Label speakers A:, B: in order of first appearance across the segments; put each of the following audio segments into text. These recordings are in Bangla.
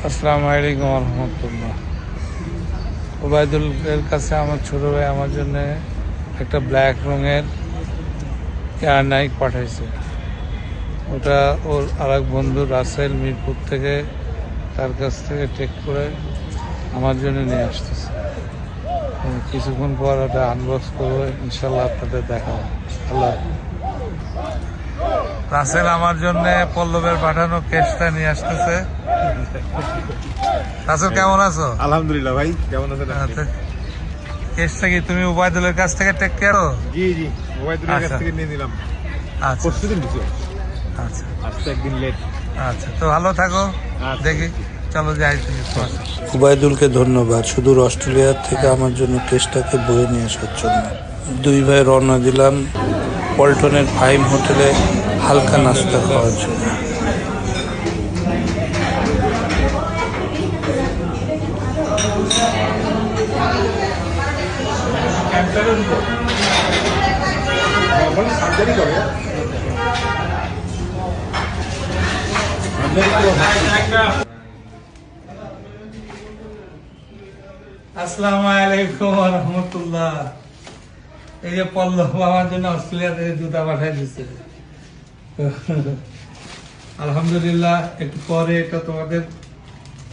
A: আসসালামু আলাইকুম রহমতুল্লাহ। ওবায়দুলের কাছে আমার ছোট ভাই আমার জন্য একটা ব্ল্যাক রঙের এয়ার নাইক পাঠাইছে। ওটা ওর আরেক বন্ধু রাসেল মিরপুর থেকে তার কাছ থেকে টেক করে আমার জন্য নিয়ে আসতেছে। কিছুক্ষণ পর ওটা আনবক্স করবো, ইনশাল্লাহ আপনাদের দেখাবো। আল্লাহ রাসেল আমার জন্য পল্লবের পাঠানো কেসটা নিয়ে আসতেছে। রাসেল কেমন আছো?
B: আলহামদুলিল্লাহ ভাই, কেমন আছেন?
A: কেসটা কি তুমি ওবায়দুলের কাছ থেকে টেক করো?
B: জি জি, ওবায়দুলের কাছ থেকে নিয়ে নিলাম।
A: আচ্ছা
B: পরশুদিন দিছি।
A: আচ্ছা
B: আজকে একদিন লেট।
A: আচ্ছা, তো ভালো থাকো।
B: আচ্ছা।
A: দেখি, চলো যাই।
C: ওবায়দুলকে ধন্যবাদ সুদূর অস্ট্রেলিয়া থেকে আমার জন্য কেসটাকে বয়ে নিয়ে আসার জন্য। দুই ভাই রওনা দিলাম পল্টনের ফাইম হোটেলে হালকা নাস্তা খাওয়ার জন্য।
A: আসসালামু আলাইকুম রহমতুল্লাহ। এই যে পল্লব আমার জন্য অস্ট্রেলিয়া থেকে জুতা পাঠাই দিচ্ছে। আলহামদুলিল্লাহ, একটু পরে এটা তোমাদের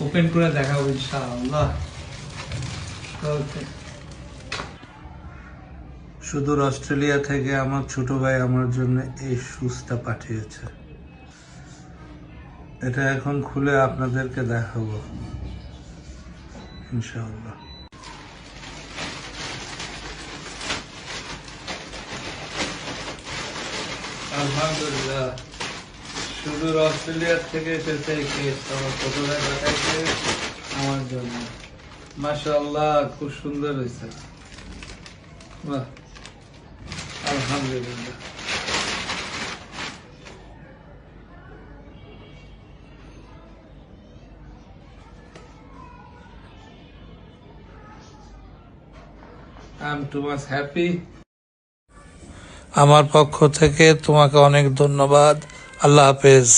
A: ওপেন করে দেখাবো ইনশাআল্লাহ। সুদূর অস্ট্রেলিয়া থেকে আমার ছোট ভাই আমার জন্য এই শুজটা পাঠিয়েছে। এটা এখন খুলে আপনাদেরকে দেখাবো ইনশাআল্লাহ। আলহামদুলিল্লাহ, সুদূর অস্ট্রেলিয়া থেকে এসেছে এই কেস আমার ছোট ভাই পাঠাইছে আমার জন্য। মাশাআল্লাহ, খুব সুন্দর হয়েছে। বাহ, আলহামদুলিল্লাহ। I'm too much happy. আমার পক্ষ থেকে তোমাকে অনেক ধন্যবাদ। আল্লাহ হাফেজ।